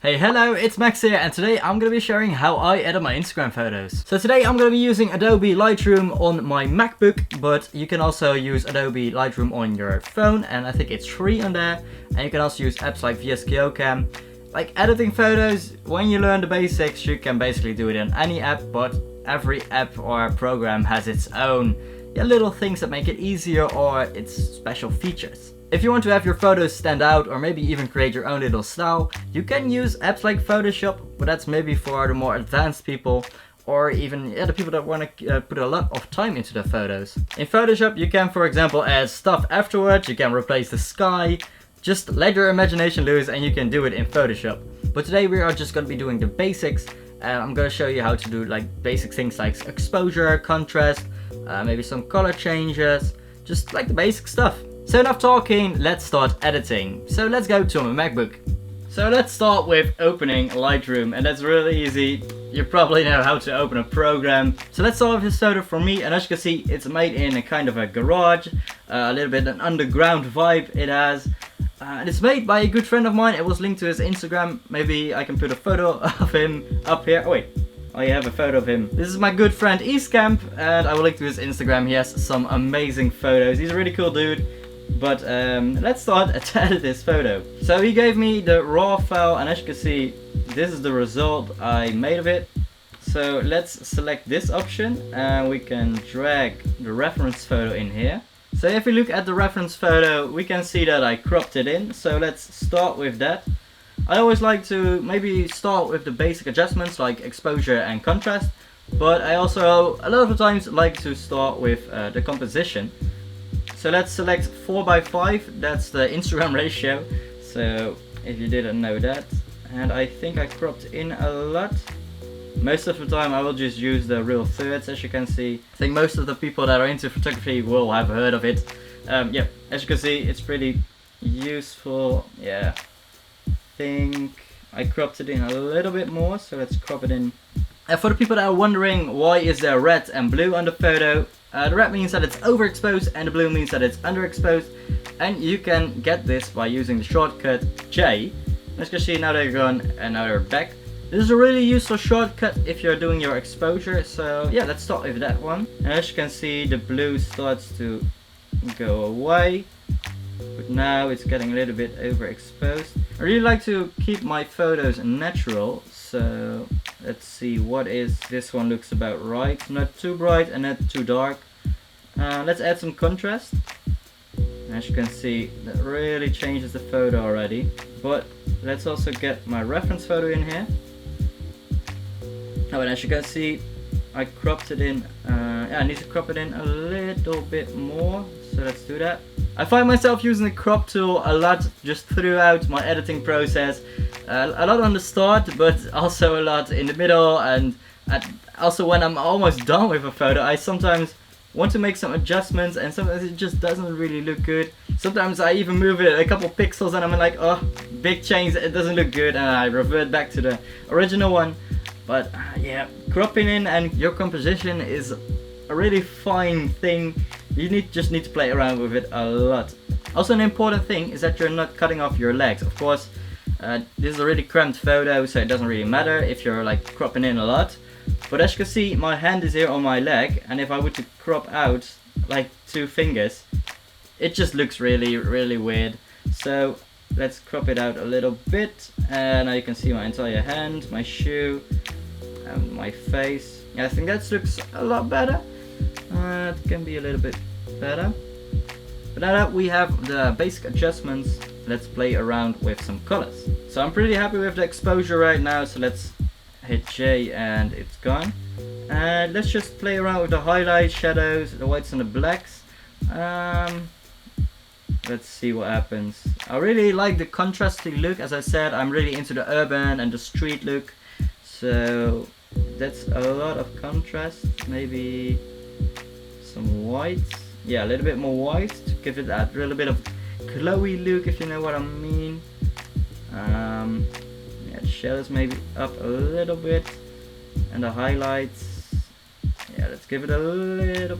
Hey, hello, it's Max here, and today I'm going to be sharing how I edit my Instagram photos. So today I'm going to be using Adobe Lightroom on my MacBook, but you can also use Adobe Lightroom on your phone, and I think it's free on there. And you can also use apps like VSCO CAM. Like editing photos, when you learn the basics, you can basically do it in any app, but every app or program has its own little things that make it easier or its special features. If you want to have your photos stand out or maybe even create your own little style, you can use apps like Photoshop, but that's maybe for the more advanced people or even the people that want to put a lot of time into their photos. In Photoshop you can, for example, add stuff afterwards, you can replace the sky, just let your imagination loose and you can do it in Photoshop. But today we are just going to be doing the basics, and I'm going to show you how to do like basic things like exposure, contrast, maybe some color changes, just like the basic stuff. So enough talking, let's start editing. So let's go to my MacBook. So let's start with opening Lightroom, and that's really easy. You probably know how to open a program. So let's start with this photo for me, and as you can see, it's made in a kind of a garage, a little bit an underground vibe it has. And it's made by a good friend of mine. It was linked to his Instagram. Maybe I can put a photo of him up here. Oh wait, I have a photo of him. This is my good friend Eastcamp, and I will link to his Instagram. He has some amazing photos. He's a really cool dude. But let's start to edit this photo. So he gave me the raw file, and as you can see, this is the result I made of it. So let's select this option and we can drag the reference photo in here. So if we look at the reference photo, we can see that I cropped it in. So let's start with that. I always like to maybe start with the basic adjustments like exposure and contrast, but I also a lot of the times like to start with the composition. So let's select 4:5, that's the Instagram ratio, so if you didn't know that. And I think I cropped in a lot. Most of the time I will just use the real thirds, as you can see. I think most of the people that are into photography will have heard of it. Yeah, as you can see, it's pretty useful. Yeah, I think I cropped it in a little bit more, so let's crop it in. And for the people that are wondering why is there red and blue on the photo, the red means that it's overexposed and the blue means that it's underexposed, and you can get this by using the shortcut J. As you can see, now they're gone and now they're back. This is a really useful shortcut if you're doing your exposure, so yeah, let's start with that one. And as you can see, the blue starts to go away, but now it's getting a little bit overexposed. I really like to keep my photos natural, so let's see, what is this one? Looks about right, not too bright and not too dark. Let's add some contrast. As you can see, that really changes the photo already. But let's also get my reference photo in here. Oh, and as you can see, I cropped it in. Yeah, I need to crop it in a little bit more, so let's do that. I find myself using the crop tool a lot just throughout my editing process. A lot on the start, but also a lot in the middle, and also when I'm almost done with a photo, I sometimes want to make some adjustments, and sometimes it just doesn't really look good. Sometimes I even move it a couple pixels and I'm like, oh, big change, it doesn't look good, and I revert back to the original one. But yeah, cropping in and your composition is a really fine thing. You just need to play around with it a lot. Also, an important thing is that you're not cutting off your legs. Of course, this is a really cramped photo, so it doesn't really matter if you're like cropping in a lot. But as you can see, my hand is here on my leg, and if I were to crop out like 2 fingers, it just looks really, really weird. So let's crop it out a little bit, and now you can see my entire hand, my shoe, and my face. Yeah, I think that looks a lot better. It can be a little bit better. But now that we have the basic adjustments, let's play around with some colors. So I'm pretty happy with the exposure right now, so let's hit J and it's gone. And let's just play around with the highlights, shadows, the whites and the blacks. Let's see what happens. I really like the contrasty look. As I said, I'm really into the urban and the street look, so that's a lot of contrast. Maybe some white, yeah, a little bit more white to give it that little bit of glowy look, if you know what I mean. Yeah, the shadows maybe up a little bit, and the highlights, yeah, let's give it a little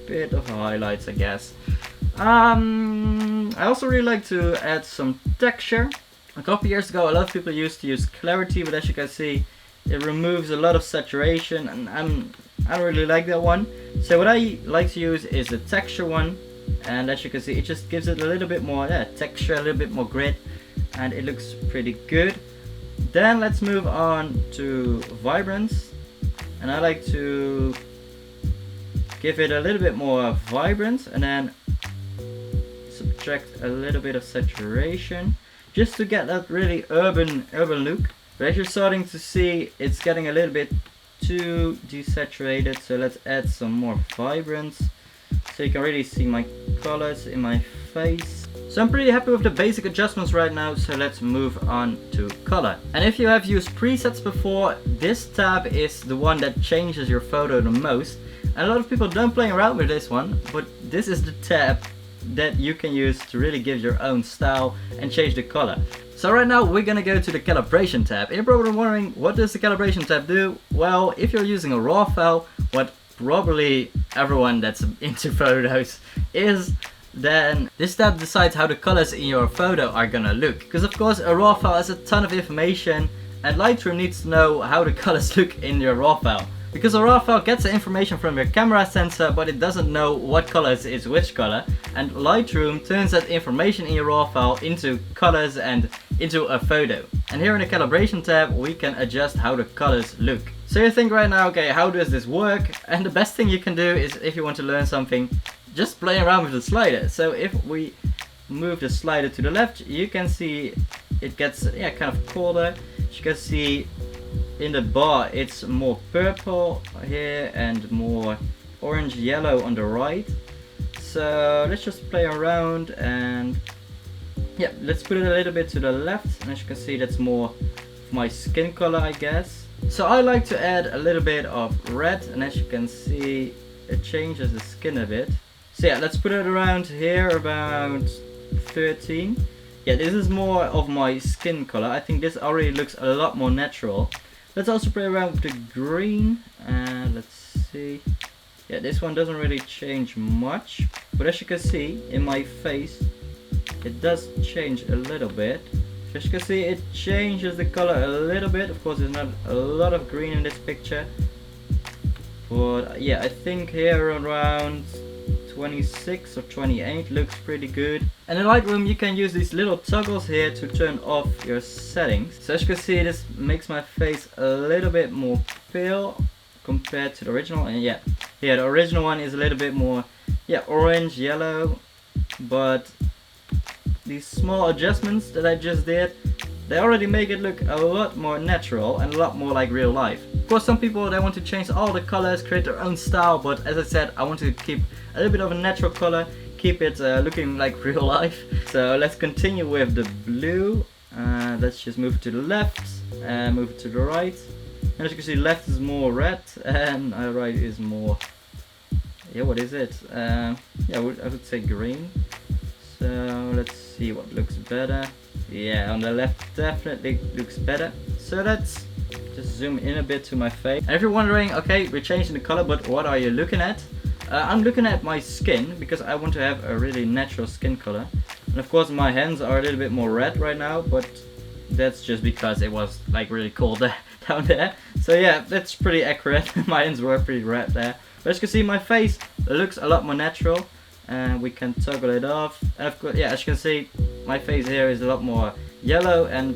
bit of highlights, I guess. I also really like to add some texture. A couple years ago, a lot of people used to use clarity, but as you can see, it removes a lot of saturation, and I don't really like that one. So what I like to use is the texture one, and as you can see, it just gives it a little bit more texture, a little bit more grit, and it looks pretty good. Then let's move on to vibrance, and I like to give it a little bit more vibrance, and then subtract a little bit of saturation, just to get that really urban look. But as you're starting to see, it's getting a little bit too desaturated, so let's add some more vibrance so you can really see my colors in my face. So I'm pretty happy with the basic adjustments right now, so let's move on to color. And if you have used presets before, this tab is the one that changes your photo the most. And a lot of people don't play around with this one, but this is the tab that you can use to really give your own style and change the color. So right now we're gonna go to the calibration tab. And you're probably wondering, what does the calibration tab do? Well, if you're using a RAW file, what probably everyone that's into photos is, then this tab decides how the colors in your photo are gonna look. Because of course a RAW file has a ton of information, and Lightroom needs to know how the colors look in your RAW file. Because a RAW file gets the information from your camera sensor, but it doesn't know what colors is which color, and Lightroom turns that information in your RAW file into colors and into a photo. And here in the calibration tab we can adjust how the colors look. So you think right now, okay, how does this work? And the best thing you can do is, if you want to learn something, just play around with the slider. So if we move the slider to the left, you can see it gets kind of colder. As you can see in the bar, it's more purple here and more orange yellow on the right. So let's just play around, and yeah, let's put it a little bit to the left, and as you can see, that's more my skin color, I guess. So I like to add a little bit of red, and as you can see, it changes the skin a bit. So yeah, let's put it around here, about 13. Yeah, this is more of my skin color. I think this already looks a lot more natural. Let's also play around with the green, and let's see. Yeah, this one doesn't really change much, but as you can see in my face, it does change a little bit. So as you can see, it changes the color a little bit. Of course, there's not a lot of green in this picture, but yeah, I think here around 26 or 28 looks pretty good. And in Lightroom you can use these little toggles here to turn off your settings. So as you can see, this makes my face a little bit more pale compared to the original. And yeah, the original one is a little bit more orange yellow, but these small adjustments that I just did, they already make it look a lot more natural and a lot more like real life. Of course, some people, they want to change all the colors, create their own style, but as I said, I want to keep a little bit of a natural color, keep it looking like real life. So let's continue with the blue. Let's just move to the left and move to the right. And as you can see, left is more red and right is more, what is it? I would say green. So let's see what looks better. Yeah, on the left definitely looks better. So let's just zoom in a bit to my face. And if you're wondering, okay, we're changing the color, but what are you looking at? I'm looking at my skin, because I want to have a really natural skin color. And of course my hands are a little bit more red right now, but that's just because it was like really cold down there. So yeah, that's pretty accurate. My hands were pretty red there. But as you can see, my face looks a lot more natural. And we can toggle it off, and of course, as you can see, my face here is a lot more yellow, and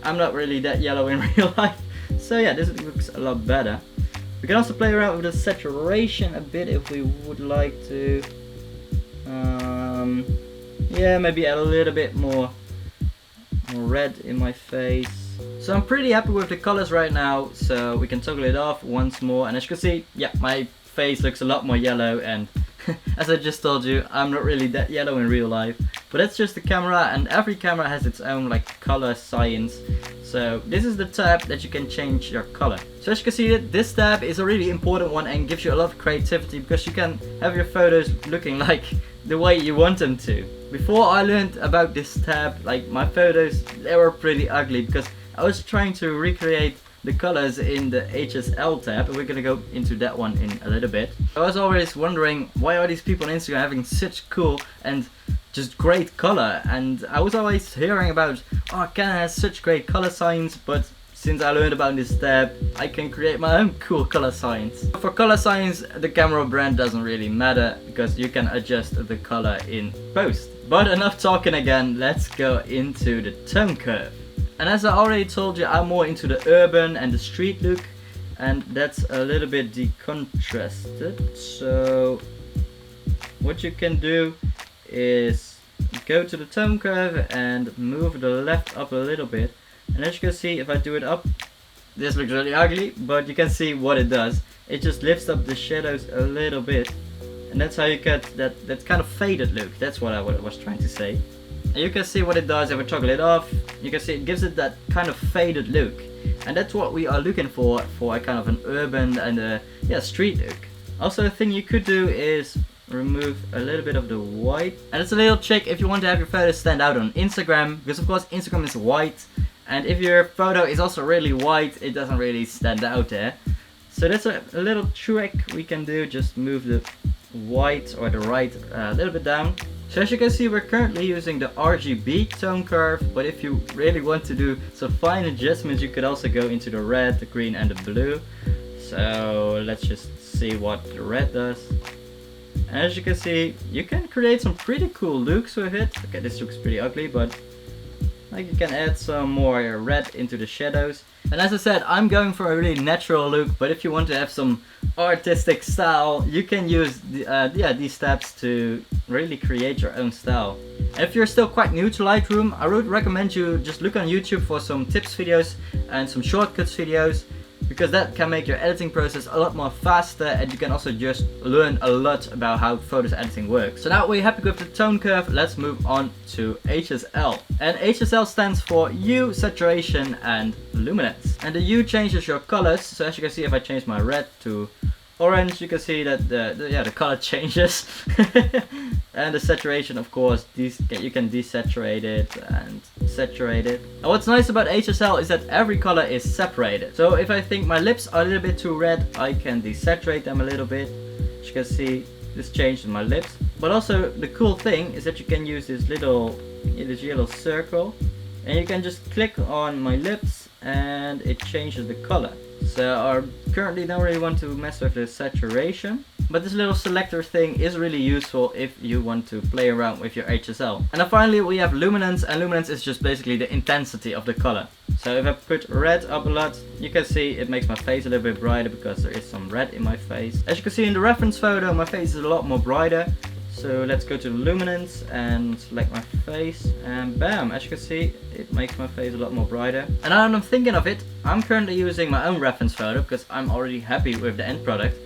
I'm not really that yellow in real life. So yeah, this looks a lot better. We can also play around with the saturation a bit if we would like to. Maybe add a little bit more red in my face. So I'm pretty happy with the colors right now, so we can toggle it off once more, and as you can see, my face looks a lot more yellow, and as I just told you, I'm not really that yellow in real life, but that's just the camera, and every camera has its own like color science. So this is the tab that you can change your color. So as you can see, this tab is a really important one and gives you a lot of creativity, because you can have your photos looking like the way you want them to. Before I learned about this tab, like my photos, they were pretty ugly, because I was trying to recreate the colors in the HSL tab, and we're gonna go into that one in a little bit. I was always wondering, why are these people on Instagram having such cool and just great color. And I was always hearing about, oh, Canon has such great color science, but since I learned about this tab, I can create my own cool color science. For color science, the camera brand doesn't really matter because you can adjust the color in post. But enough talking again, let's go into the tone curve. And as I already told you, I'm more into the urban and the street look, and that's a little bit decontrasted. So what you can do is go to the tone curve and move the left up a little bit. And as you can see, if I do it up, this looks really ugly, but you can see what it does. It just lifts up the shadows a little bit, and that's how you get that kind of faded look. That's what I was trying to say. And you can see what it does if I toggle it off. You can see it gives it that kind of faded look, and that's what we are looking for a kind of an urban and a street look. Also, a thing you could do is remove a little bit of the white, and it's a little trick if you want to have your photos stand out on Instagram, because of course Instagram is white, and if your photo is also really white, it doesn't really stand out there. So that's a little trick we can do. Just move the white or the right a little bit down. So as you can see, we're currently using the RGB tone curve, but if you really want to do some fine adjustments, you could also go into the red, the green and the blue. So let's just see what the red does. And as you can see, you can create some pretty cool looks with it. Okay, this looks pretty ugly, but like you can add some more red into the shadows. And as I said, I'm going for a really natural look, but if you want to have some artistic style, you can use these steps to really create your own style. And if you're still quite new to Lightroom, I would recommend you just look on YouTube for some tips videos and some shortcuts videos, because that can make your editing process a lot more faster, and you can also just learn a lot about how photos editing works. So now we're happy with the tone curve, let's move on to HSL. And HSL stands for Hue, Saturation and Luminance. And the hue changes your colors, so as you can see, if I change my red to orange, you can see that the color changes. And the saturation, of course, you can desaturate it and saturate it. And what's nice about HSL is that every color is separated. So if I think my lips are a little bit too red, I can desaturate them a little bit. As you can see, this changed my lips. But also the cool thing is that you can use this little yellow circle, and you can just click on my lips and it changes the color. So I currently don't really want to mess with the saturation, but this little selector thing is really useful if you want to play around with your HSL. And then finally we have luminance, and luminance is just basically the intensity of the color. So if I put red up a lot, you can see it makes my face a little bit brighter because there is some red in my face. As you can see in the reference photo, my face is a lot more brighter. So let's go to the luminance and select my face, and bam, as you can see, it makes my face a lot more brighter. And now that I'm thinking of it, I'm currently using my own reference photo because I'm already happy with the end product.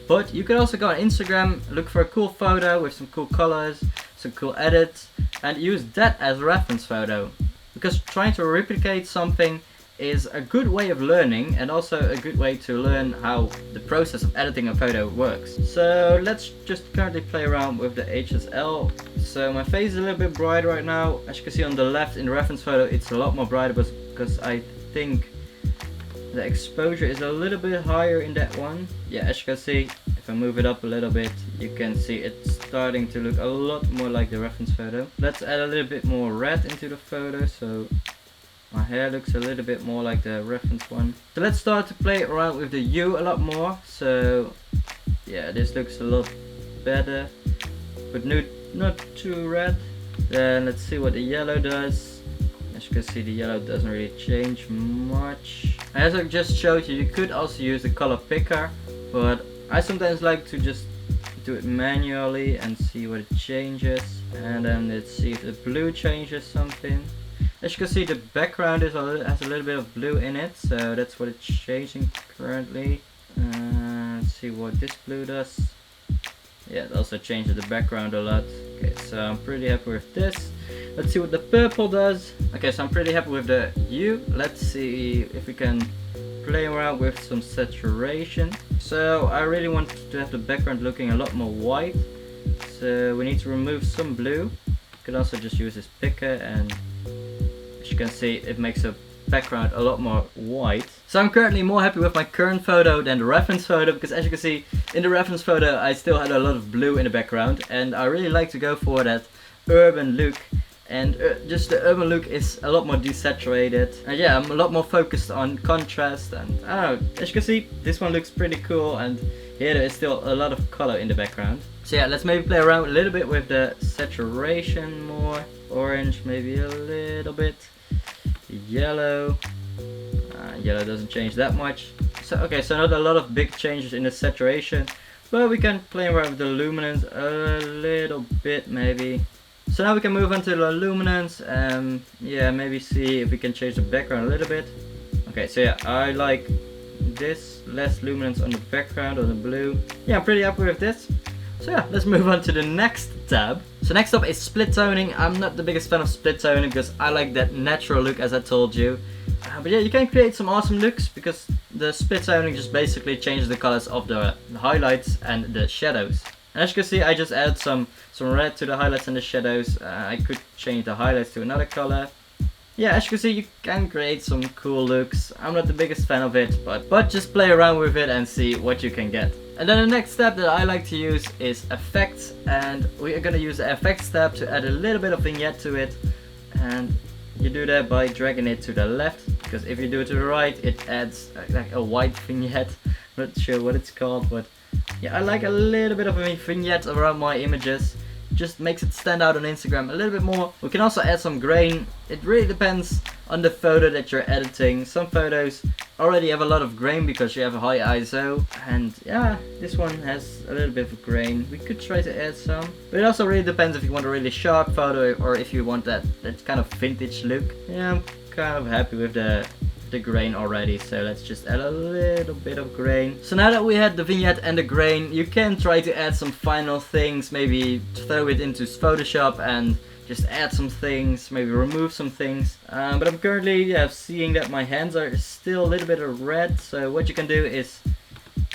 But you could also go on Instagram, look for a cool photo with some cool colors, some cool edits, and use that as a reference photo. Because trying to replicate something is a good way of learning, and also a good way to learn how the process of editing a photo works. So let's just currently play around with the HSL. So my face is a little bit brighter right now. As you can see on the left in the reference photo, it's a lot more brighter because I think the exposure is a little bit higher in that one. Yeah, as you can see, if I move it up a little bit, you can see it's starting to look a lot more like the reference photo. Let's add a little bit more red into the photo, so my hair looks a little bit more like the reference one. So let's start to play around with the hue a lot more. So yeah, this looks a lot better, but not too red. Then let's see what the yellow does. As you can see, the yellow doesn't really change much. As I just showed you, you could also use the color picker, but I sometimes like to just do it manually and see what it changes. And then let's see if the blue changes something. As you can see, the background has a little bit of blue in it, so that's what it's changing currently. Let's see what this blue does. Yeah, it also changes the background a lot. Okay, so I'm pretty happy with this. Let's see what the purple does. Okay, so I'm pretty happy with the hue. Let's see if we can play around with some saturation. So I really want to have the background looking a lot more white. So we need to remove some blue. You can also just use this picker, and as you can see, it makes the background a lot more white. So I'm currently more happy with my current photo than the reference photo, because as you can see, in the reference photo I still had a lot of blue in the background, and I really like to go for that urban look. And just the urban look is a lot more desaturated. And yeah, I'm a lot more focused on contrast. And I don't know, as you can see, this one looks pretty cool. And here there is still a lot of color in the background. So yeah, let's maybe play around a little bit with the saturation more. Orange maybe a little bit. Yellow. Yellow doesn't change that much. So okay, so not a lot of big changes in the saturation. But we can play around with the luminance a little bit maybe. So now we can move on to the luminance and yeah, maybe see if we can change the background a little bit. Okay, so yeah, I like this, less luminance on the background, on the blue. Yeah, I'm pretty happy with this. So yeah, let's move on to the next tab. So next up is split toning. I'm not the biggest fan of split toning because I like that natural look, as I told you. But yeah, you can create some awesome looks because the split toning just basically changes the colors of the highlights and the shadows. And as you can see, I just added some red to the highlights and the shadows. I could change the highlights to another color. Yeah, as you can see, you can create some cool looks. I'm not the biggest fan of it, but just play around with it and see what you can get. And then the next step that I like to use is effects, and we are gonna use the effects tab to add a little bit of vignette to it. And you do that by dragging it to the left, because if you do it to the right, it adds like a white vignette. Not sure what it's called, but yeah, I like a little bit of a vignette around my images. Just makes it stand out on Instagram a little bit more. We can also add some grain. It really depends on the photo that you're editing. Some photos already have a lot of grain because you have a high ISO. And yeah, this one has a little bit of grain. We could try to add some. But it also really depends if you want a really sharp photo or if you want that kind of vintage look. Yeah, I'm kind of happy with the grain already, so let's just add a little bit of grain. So now that we had the vignette and the grain, you can try to add some final things, maybe throw it into Photoshop and just add some things, maybe remove some things. But I'm currently seeing that my hands are still a little bit of red, so what you can do is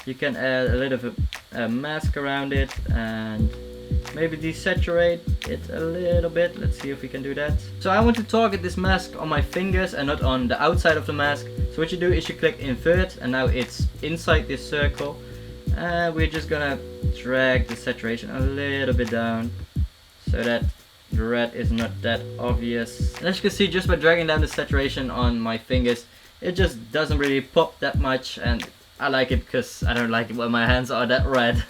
you can add a little bit of a mask around it and maybe desaturate it a little bit. Let's see if we can do that. So I want to target this mask on my fingers and not on the outside of the mask. So what you do is you click invert and now it's inside this circle. And we're just gonna drag the saturation a little bit down so that the red is not that obvious. And as you can see, just by dragging down the saturation on my fingers, it just doesn't really pop that much, and I like it because I don't like it when my hands are that red.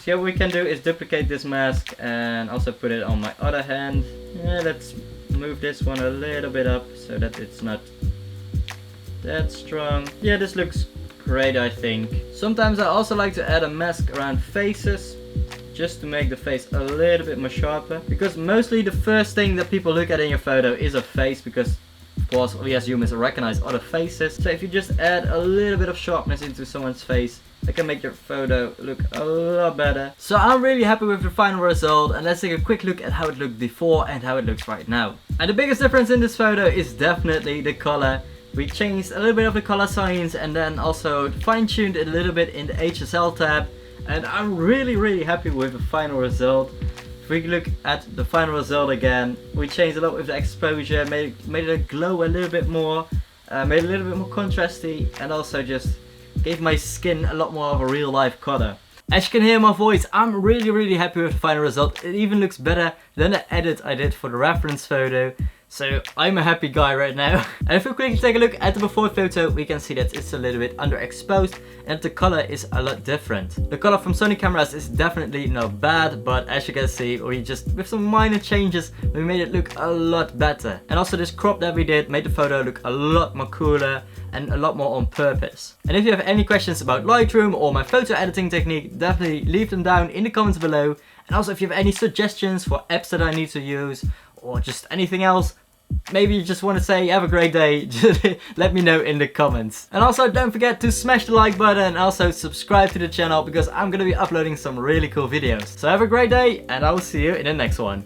So what we can do is duplicate this mask and also put it on my other hand. Yeah, let's move this one a little bit up so that it's not that strong. Yeah, this looks great, I think. Sometimes I also like to add a mask around faces, just to make the face a little bit more sharper. Because mostly the first thing that people look at in your photo is a face, because of course we as humans recognize other faces. So if you just add a little bit of sharpness into someone's face, it can make your photo look a lot better. So I'm really happy with the final result, and let's take a quick look at how it looked before and how it looks right now. And the biggest difference in this photo is definitely the color. We changed a little bit of the color science and then also fine-tuned it a little bit in the HSL tab, and I'm really happy with the final result. If we look at the final result again, we changed a lot with the exposure, made it glow a little bit more, made it a little bit more contrasty, and also just gave my skin a lot more of a real life color. As you can hear my voice, I'm really happy with the final result. It even looks better than the edit I did for the reference photo. So I'm a happy guy right now. And if we quickly take a look at the before photo, we can see that it's a little bit underexposed and the color is a lot different. The color from Sony cameras is definitely not bad, but as you can see, we just, with some minor changes, we made it look a lot better. And also this crop that we did made the photo look a lot more cooler and a lot more on purpose. And if you have any questions about Lightroom or my photo editing technique, definitely leave them down in the comments below. And also if you have any suggestions for apps that I need to use or just anything else, maybe you just want to say have a great day, just let me know in the comments. And also don't forget to smash the like button and also subscribe to the channel because I'm going to be uploading some really cool videos. So have a great day and I will see you in the next one.